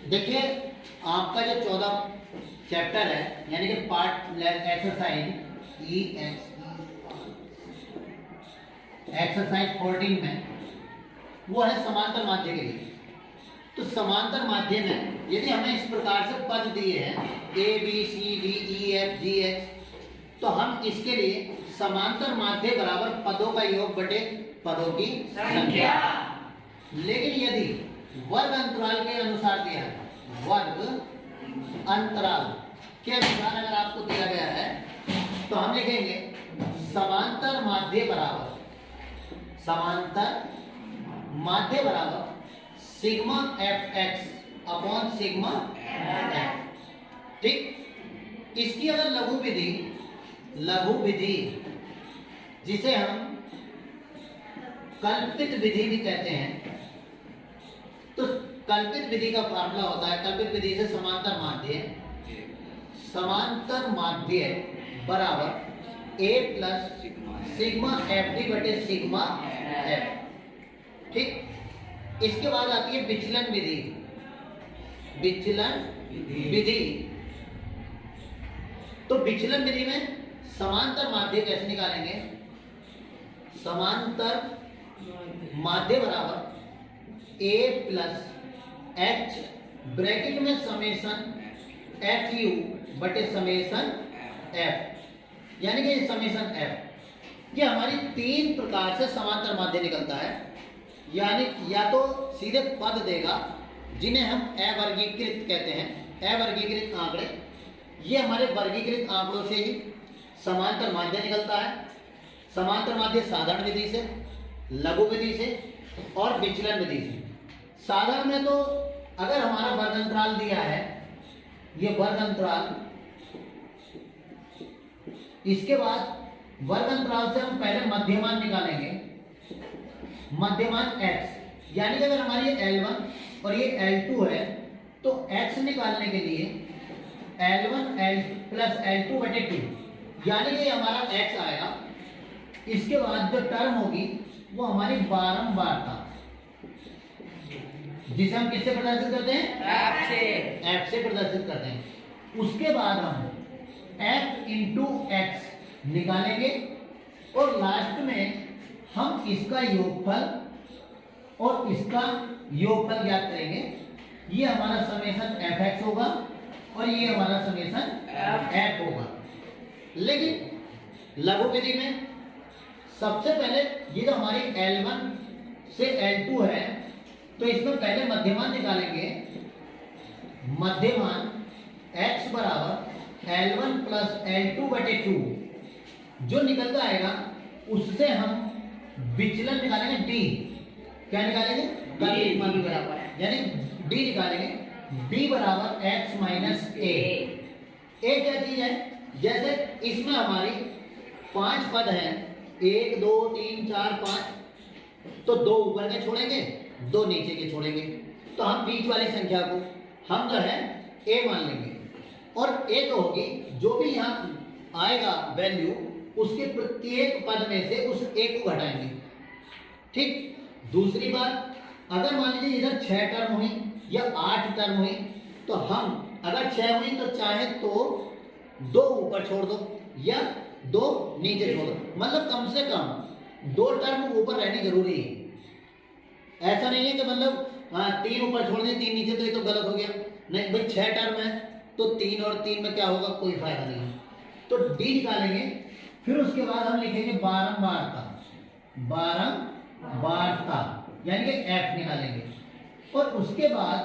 देखिए आपका जो 14 चैप्टर है यानी कि पार्ट एक्सरसाइज एक्सरसाइज 14 में वो है समांतर माध्य के लिए। तो समांतर माध्य में यदि हमें इस प्रकार से पद दिए हैं A B C D E F G H, तो हम इसके लिए समांतर माध्य बराबर पदों का योग बटे पदों की संख्या। लेकिन यदि वर्ग अंतराल के अनुसार दिया है, वर्ग अंतराल के अनुसार अगर आपको दिया गया है तो हम लिखेंगे समांतर माध्य बराबर sigma F X upon sigma F. ठीक, इसकी अगर लघु विधि जिसे हम कल्पित विधि भी कहते हैं, तो कल्पित विधि का फार्मूला होता है, कल्पित विधि से समांतर माध्य बराबर ए प्लस सिग्मा एफ डी बटे सिग्मा एफ। ठीक, इसके बाद आती है विचलन विधि। तो विचलन विधि में समांतर माध्य कैसे निकालेंगे? समांतर माध्य बराबर ए प्लस एच ब्रैकेट में समेशन एफ यू बटे समेशन एफ, यानी कि समेशन एफ। ये हमारी 3 प्रकार से समांतर माध्य निकलता है। यानी या तो सीधे पद देगा जिन्हें हम अवर्गीकृत कहते हैं, अवर्गीकृत आंकड़े। ये हमारे वर्गीकृत आंकड़ों से ही समांतर माध्य निकलता है। समांतर माध्य साधारण विधि से, लघु विधि से और विचलन विधि से। साधारण में तो अगर हमारा वर्ग अंतराल दिया है, ये वर्ग अंतराल, इसके बाद वर्ग अंतराल से हम पहले मध्यमान निकालेंगे, मध्यमान x। यानी कि अगर हमारी L1 और ये L2 है तो x निकालने के लिए L1 L प्लस L2 बटे 2, यानी कि हमारा x आएगा। इसके बाद जो टर्म होगी वो हमारी बारंबारता, जिसे हम किससे प्रदर्शित करते हैं? f से प्रदर्शित करते हैं। उसके बाद हम f इंटू एक्स निकालेंगे और लास्ट में हम इसका योगफल और इसका योगफल ज्ञात करेंगे। ये हमारा समेशन एफ एक्स होगा और ये हमारा समेशन एफ होगा। लेकिन लघु विधि में सबसे पहले ये जो हमारी L1 से L2 है तो इसमें पहले मध्यमान निकालेंगे। मध्यमान x बराबर L1 प्लस L2 बटे 2 जो निकल कर आएगा उससे हम विचलन निकालेंगे d। क्या निकालेंगे? d बराबर, यानी d निकालेंगे। d बराबर x माइनस a। a क्या चीज है? जैसे इसमें हमारी 5 पद हैं, 1 2 3 4 5, तो 2 ऊपर के छोड़ेंगे, 2 नीचे के छोड़ेंगे। तो हम बीच वाली संख्या को हम जो है a मान लेंगे और a तो होगी जो भी यहाँ आएगा वैल्यू, उसके प्रत्येक पद में से उस a को घटाएंगे। ठीक, दूसरी बात, अगर मान लीजिए इधर 6 टर्म हुई या 8 टर्म हुई, तो हम अगर 6 हुई तो चाहे तो 2 ऊपर छोड़ दो या 2 नीचे छोड़ दो, मतलब कम से कम 2 टर्म ऊपर रहनी जरूरी है। ऐसा नहीं है कि मतलब 3 ऊपर छोड़ दें 3 नीचे, तो ये तो गलत हो गया। नहीं भाई, 6 टर्म है तो 3 और 3 में क्या होगा? कोई फायदा नहीं है। तो d निकालेंगे, फिर उसके बाद हम लिखेंगे बारंबारता, यानी कि f निकालेंगे और उसके बाद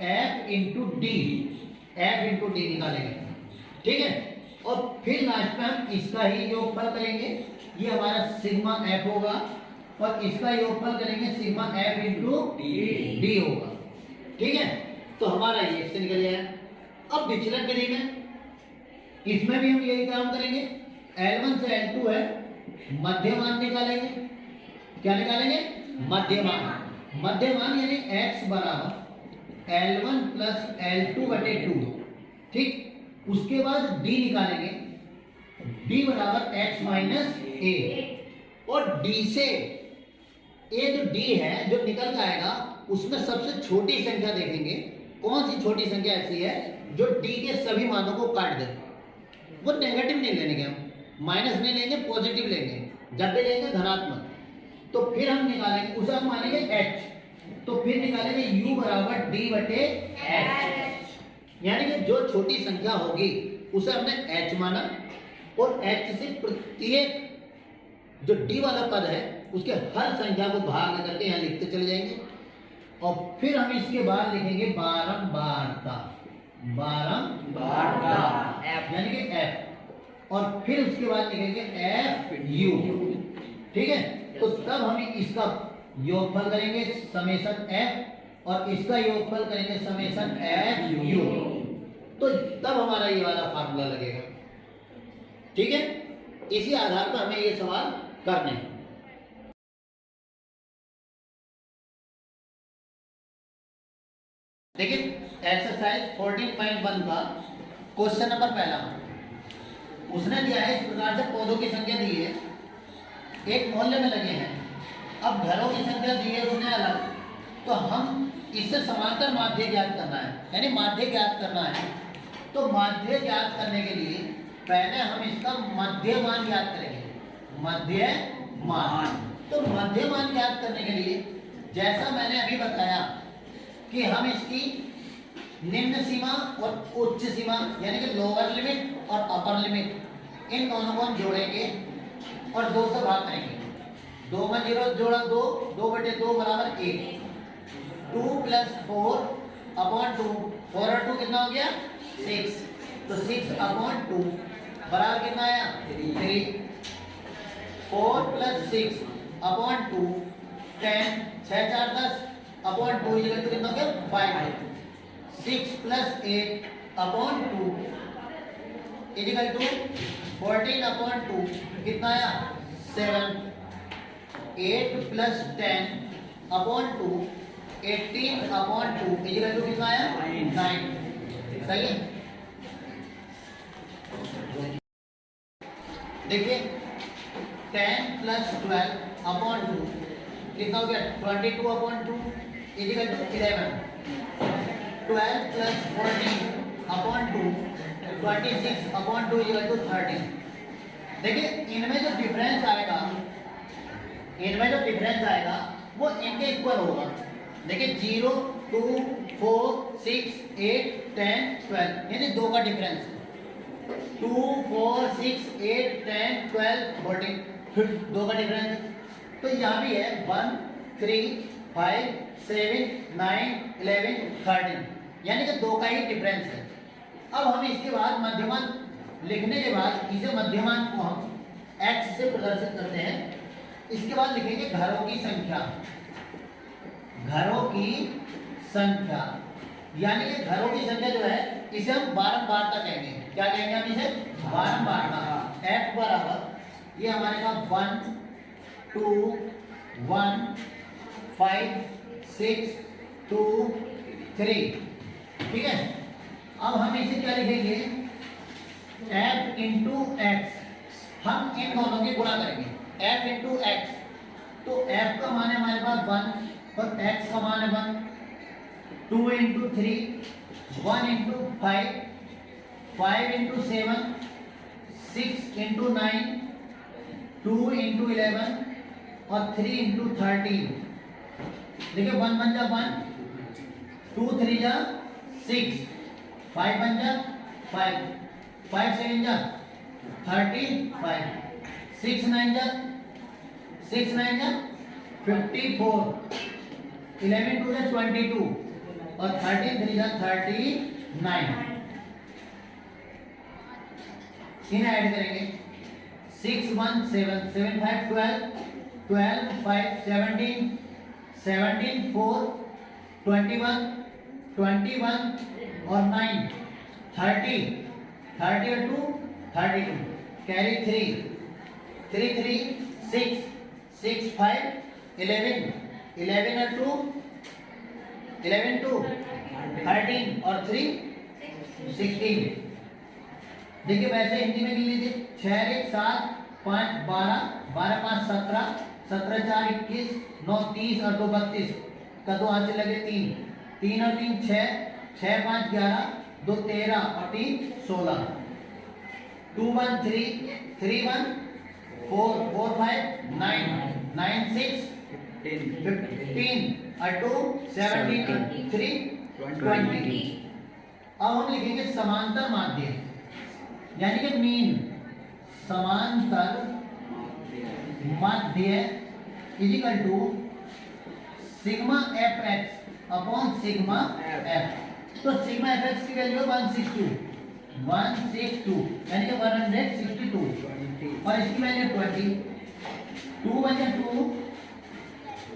f इंटू डी निकालेंगे। ठीक है, और फिर लास्ट में हम इसका ही योगफल करेंगे। ये हमारा सिग्मा f होगा और इसका योगफल करेंगे सिग्मा f इंटू डी होगा। ठीक है, तो हमारा ये से निकल गया। अब विचलन विधि में इसमें भी हम यही काम करेंगे। L1 से L2 है, मध्यमान निकालेंगे। क्या निकालेंगे? मध्यमान यानी x बराबर L1 प्लस L2 बटे 2। ठीक, उसके बाद d निकालेंगे, d बराबर x माइनस a, और d से a जो d है जो निकल जाएगा उसमें सबसे छोटी संख्या देखेंगे कौन सी छोटी संख्या ऐसी है जो डी के सभी मानों को काट दे। वो नेगेटिव नहीं लेने के, हम माइनस नहीं लेंगे, पॉजिटिव लेंगे, जब भी लेंगे धनात्मक। तो फिर हम निकालेंगे, उसे हम मानेंगे एच, तो फिर निकालेंगे u बराबर डी बटे एच, यानी कि जो छोटी संख्या होगी उसे हमने h माना और h से प्रत्येक जो d वाला पद है उसके हर संख्या को भाग करके यहाँ लिखते चले जाएंगे। और फिर हम इसके बाद लिखेंगे बारंबारता, बारंबारता यानी कि f, और फिर उसके बाद लिखेंगे एफ यू। ठीक है, तो तब हम इसका योगफल करेंगे समेशन f और इसका योगफल करेंगे समेशन एफ यू, तो तब हमारा ये वाला फार्मूला लगेगा। ठीक है, इसी आधार पर हमें ये सवाल करने हैं। देखिए एक्सरसाइज 14.1 का क्वेश्चन नंबर पहला, उसने दिया है इस प्रकार से पौधों की संख्या दी है, एक मोहल्ले में लगे हैं। अब घरों की संख्या दी है उसने अलग, तो हम इससे समांतर माध्य ज्ञात करना है, यानी माध्य ज्ञात करना है। तो माध्य ज्ञात करने के लिए पहले हम इसका मध्यमान ज्ञात करेंगे, मध्यमान। तो मध्यमान ज्ञात करने के लिए जैसा मैंने अभी बताया कि हम इसकी निम्न सीमा और उच्च सीमा यानी कि लोअर लिमिट और अपर लिमिट, इन दोनों को हम जोड़ेंगे और 2 से भाग करेंगे। 2 में 0 जोड़ा 2, 2/2 बराबर 1, 2 + 4/2, 4 और 2 कितना हो गया 6, तो 6/2 बराबर कितना आया 3, 4 + 6/2 10, 6 4 10/2 इक्वल टू कितना हो गया 5, 6 + 8/2 इक्वल टू 14/2 कितना आया 7, 8 + 10/2 18/2 इक्वल टू कितना आया 9। सही है, देखिए 10 + 12/2 कितना हो गया 22/2 इक्वल टू 11, 12 + 14/2 26/2 इक्वल टू 30। देखिए इनमें जो डिफरेंस आएगा वो इनके इक्वल होगा। देखिए 0 2 4 6 8 10 12 यानी 2 का डिफरेंस, 2 4 6 8 10 12 14 फिर 2 का डिफरेंस। तो यहाँ भी है 1 3 5 7 9 11 13 यानी कि 2 का ही डिफरेंस है। अब हम इसके बाद मध्यमान लिखने के बाद इसे मध्यमान को हम x से प्रदर्शित करते हैं। इसके बाद लिखेंगे घरों की संख्या, घरों की संख्या यानी कि घरों की संख्या जो है इसे हम बारंबारता कहेंगे। क्या कहेंगे हम इसे बारंबारता। f बराबर ये हमारे पास 1 2 1 5 6 2 3। ठीक है, अब हम इसे क्या लिखेंगे f इंटू एक्स, हम इन दोनों के गुणा करेंगे f इंटू एक्स। तो f का मान है हमारे पास 1 और x का मान है 1, 2 into 3 1 into 5 5 into 7 6 into 9 2 into 11 और 3 इंटू 13। देखिए 1 बन जा 1, 2 3 जा 6, 5 बन जा 5, 5 7 जा 13 5, 6 9 जा 54, 11 2 जा 22 और 13 3 जा 39। इन्हें ऐड करेंगे 6 1 7 7 5 12 12 5 17 17 4 21 21 और 9 30 30 और 2 32 कैरी 3 3 3 6 6 5 11 11 और 2 11 2 13 और 3 16। देखिए वैसे हिंदी में गिन लीजिए 6 1 7 5 12 12 5 17 17 4 21 9 30 और 2 32 का 2 हाथ से लगे 3 3 और 3 6 6 5 11, 2 13 और 3 16, 2 1 3 3 1 4 4 5 9 9 6 15 और 2 17 और 3 20। अब हम लिखेंगे समांतर माध्य, यानी कि मीन। समांतर माध्य is equal to sigma F X upon sigma F. तो सिग्मा एफ एक्स की वैल्यू 162 यानी कि 162 और इसकी वैल्यू 20। 2 1 जा 2,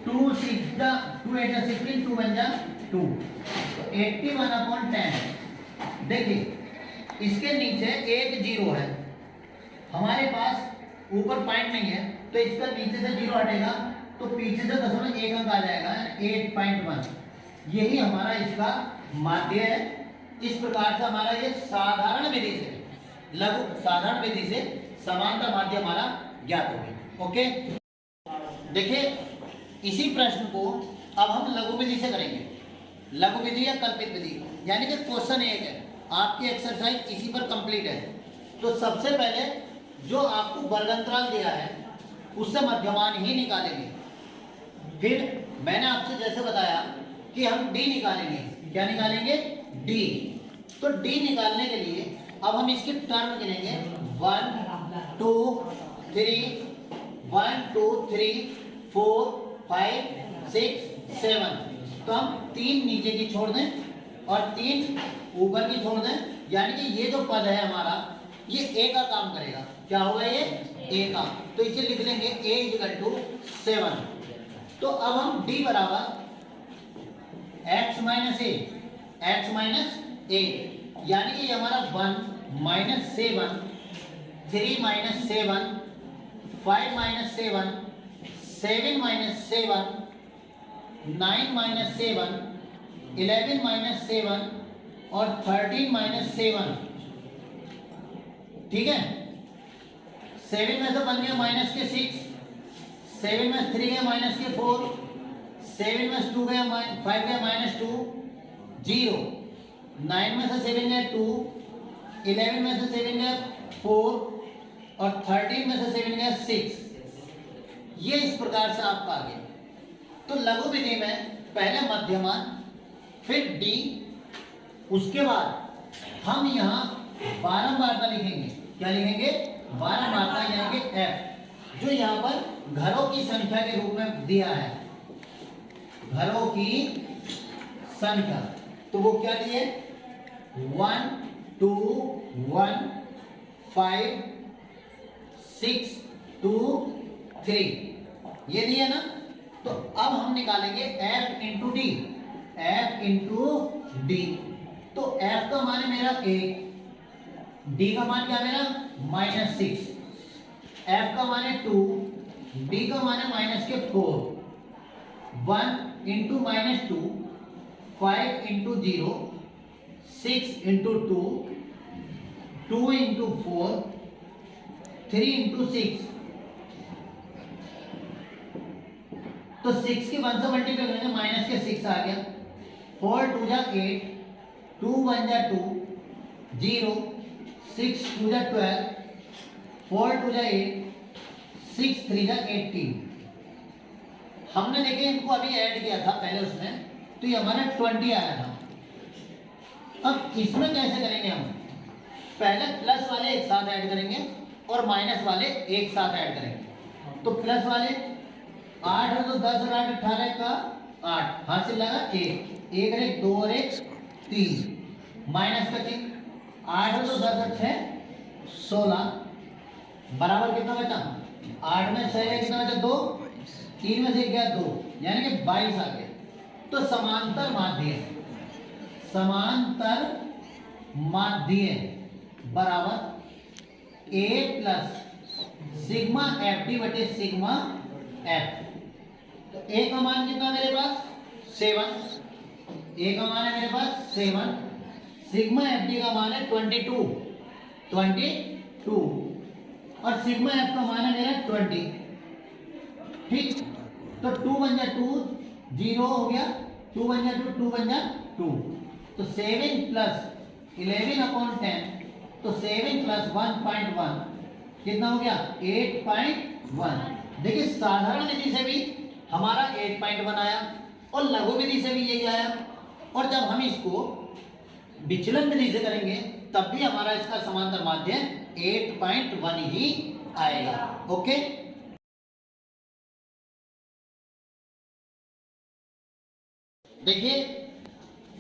2 6 जा 2 8 जा 16, 2 1 जा 2, 81 अपॉन 10। देखिए इसके नीचे एक जीरो है, हमारे पास ऊपर पॉइंट नहीं है, तो इसका नीचे से जीरो हटेगा तो पीछे से 0.1 अंक आ जाएगा 8.1। यही हमारा इसका माध्य है। इस प्रकार से हमारा ये साधारण विधि से, लघु साधारण विधि से समांतर माध्य हमारा ज्ञात हो गया। ओके, देखिए इसी प्रश्न को अब हम लघु विधि से करेंगे। लघु विधि या कल्पित विधि, यानी कि क्वेश्चन एक है, आपकी एक्सरसाइज इसी पर कंप्लीट है। तो सबसे पहले जो आपको वर्गंतराल दिया है उससे मध्यमान ही निकालेंगे। फिर मैंने आपसे जैसे बताया कि हम डी निकालेंगे। क्या निकालेंगे? डी। तो डी निकालने के लिए अब हम इसके टर्म गिनेंगे 1 2 3 1 2 3 4 5 6 7। तो हम 3 नीचे की छोड़ दें और 3 ऊपर की छोड़ दें, यानी कि ये जो पद है हमारा ये ए का काम करेगा। क्या होगा? ये ए का। तो इसे लिख लेंगे a इक्वल टू 7। तो अब हम d बराबर x माइनस ए, यानी कि ये हमारा 1 minus 7 3 minus 7 5 minus 7 7 minus 7 9 minus 7 11 minus 7 और 13 माइनस 7। ठीक है, 7 में से बन गया माइनस के 6, 7 में 3 गया माइनस के 4, 7 में 2 गया 5 गया माइनस 2 0, 9 में से 7 गया 2, 11 में से 7 गया 4 और 13 में से 7 गया 6। ये इस प्रकार से आपका आ गया। तो लघु विधि में पहले मध्यमान, फिर डी, उसके बाद हम यहाँ बारंबारता लिखेंगे। क्या लिखेंगे? बारंबारता, यानी कि एफ, जो यहाँ पर घरों की संख्या के रूप में दिया है। घरों की संख्या, तो वो क्या दिए? 1 2 1 5 6 2 3 ये दिया ना। तो अब हम निकालेंगे f into D. f into D, तो f का मान है मेरा 1, d का मान क्या मेरा -6, f का मान है 2, d का मान है माइनस के 4। 1 into -2, 5 into 0, 6 into 2, 2 into 4, 3 into 6। तो 6 की 1 से मल्टीप्लाई करेंगे, माइनस के 6 आ गया। 4 2 जा 8, 2 1 जा 2 0, 6 2 जा 12, 4 2 जा 8, 6 3 जा 18। हमने देखे इनको अभी ऐड किया था पहले उसमें, तो ये हमारा 20 आया था। अब इसमें कैसे करेंगे? हम पहले प्लस वाले एक साथ ऐड करेंगे और माइनस वाले एक साथ ऐड करेंगे। तो प्लस वाले 8 है तो 10 और 8 18 का 8, हासिल लगा 1 1 और 1 2 और 1 3, माइनस का चिन्ह 8 है तो 10 और 6 16, बराबर कितना बचा? 8 में 6 है कितना बचा? 2, 3 में से 1 गया 2, यानी कि 22 आ गया। तो समांतर माध्य, समांतर माध्य बराबर a plus sigma F D बटे सिग्मा एफ। तो a का मान कितना मेरे पास? 7, a का मान है मेरे पास 7, सिग्मा एफ डी का मान है 22 और सिग्मा एफ का मान है मेरा 20। ठीक, तो 2 1 जा 2 0 हो गया, 2 1 जा 2 2 1 जा 2, तो 7 प्लस 11 अपॉन 10, तो 7 प्लस 1.1 कितना हो गया 8.1। देखिए साधारण विधि से भी हमारा 8.1 आया और लघु विधि से भी यही आया, और जब हम इसको विचलन विधि से करेंगे तब भी हमारा इसका समांतर माध्य 8.1 ही आएगा। ओके, देखिए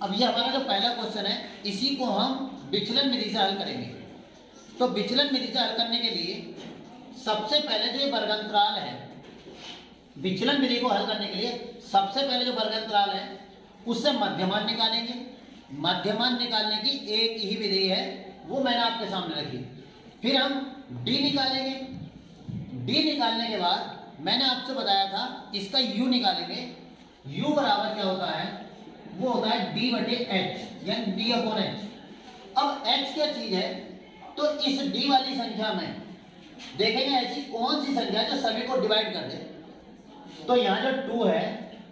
अब ये हमारा जो पहला क्वेश्चन है इसी को हम विचलन विधि से हल करेंगे। तो विचलन विधि से हल करने के लिए सबसे पहले जो ये वर्गांतराल है, विचलन विधि को हल करने के लिए सबसे पहले जो वर्गांतराल है उससे मध्यमान निकालेंगे। मध्यमान निकालने की एक ही विधि है, वो मैंने आपके सामने रखी। फिर हम डी निकालेंगे। डी निकालने के बाद मैंने आपसे बताया था इसका यू निकालेंगे। यू बराबर क्या होता है, वो होता है डी बटे एच, यानी डी अपॉन एच। अब एच क्या चीज है, तो इस डी वाली संख्या में देखेंगे ऐसी कौन सी संख्या जो सभी को डिवाइड कर दे। तो यहाँ जो 2 है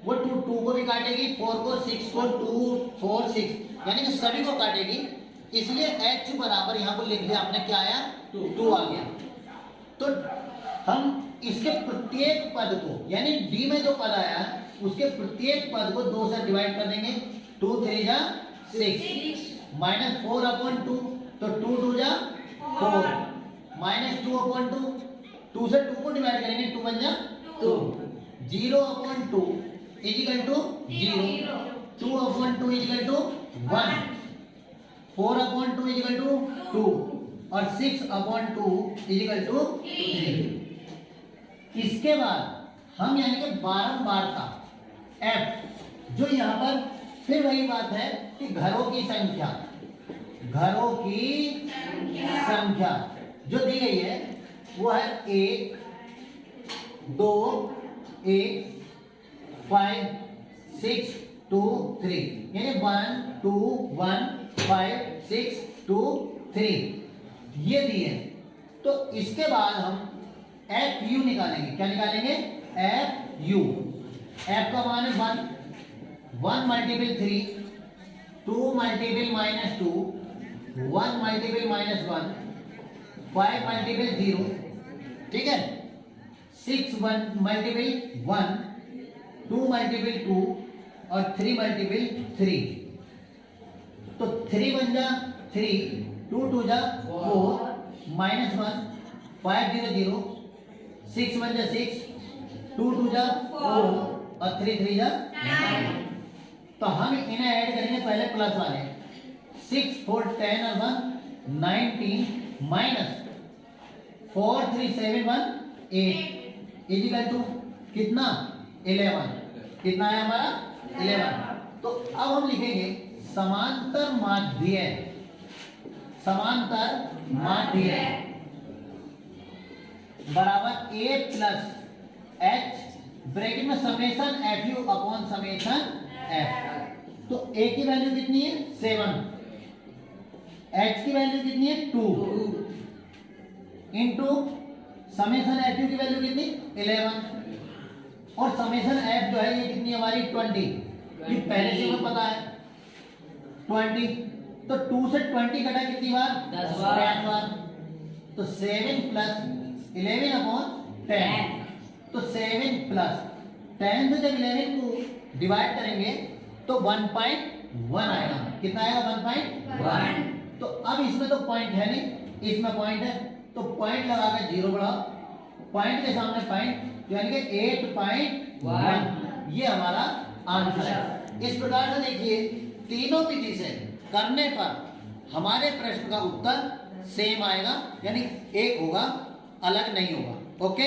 वो 2 को भी काटेगी, 4 को, 6 को, 2 4 6 यानी कि सभी को काटेगी। इसलिए h बराबर यहाँ को लिख दिया आपने, क्या आया 2 आ गया। तो हम इसके प्रत्येक पद को, यानी d में जो पद आया उसके प्रत्येक पद को 2 से डिवाइड कर देंगे। 2 3 जा 6 माइनस 4 अपॉन 2, तो 2 2 जा 4 माइनस 2 अपॉन 2, 2 से 2 को डिवाइड करेंगे, 2 1 जा 2, 0 upon 2 is equal to 0, 2 upon 2 is equal to 1, 4 upon 2 is equal to 2 और 6 अपॉन 2 इजिकल टू 3। इसके बाद हम यानी कि बारंबारता f, जो यहाँ पर फिर वही बात है कि घरों की संख्या जो दी गई है वो है 1 2 1 5 6 2 3, यानी 1 2 1 5 6 2 3 ये दिए। तो इसके बाद हम एफ यू निकालेंगे। क्या निकालेंगे, एफ यू। एफ का मान है 1 multiple 3, 2 multiple minus 2, 1 multiple minus 1, 5 multiple 0, ठीक है, 6 मल्टीपल 1, 2 मल्टीपल 2 और 3 मल्टीपल 3। तो 3 1 जा 3, 2 2 जा 4 माइनस 1, 5 0 0, 6 1 जा 6, 2 2 जा 4 और 3 3 जा 9। तो हम इन्हें ऐड करेंगे पहले प्लस वाले, 6 4 10 और 1 19 माइनस 4 3 7 1 8 इजिकल टू कितना 11। कितना है हमारा 11। तो अब हम लिखेंगे समांतर माध्य बराबर a प्लस h ब्रैकेट में summation F you upon summation F. तो a की वैल्यू कितनी है 7, h की वैल्यू कितनी है 2 इंटू समेशन एफ यू की वैल्यू कितनी 11 और समेशन एफ जो है ये कितनी हमारी 20, ये पहले से हमें पता है 20। तो 2 से 20 कटा कितनी बार 10 बार। तो 7 प्लस 11 अपॉन 10, तो 7 प्लस 10 से जब 11 को डिवाइड करेंगे तो 1.1 आएगा। कितना आएगा 1.1। तो अब इसमें तो पॉइंट है नहीं, इसमें पॉइंट है, तो पॉइंट लगा के 0 बढ़ाओ, पॉइंट के सामने पॉइंट, यानी कि 8.1 ये हमारा आंसर है। इस प्रकार से देखिए तीनों विधि से करने पर हमारे प्रश्न का उत्तर सेम आएगा, यानी एक होगा अलग नहीं होगा। ओके।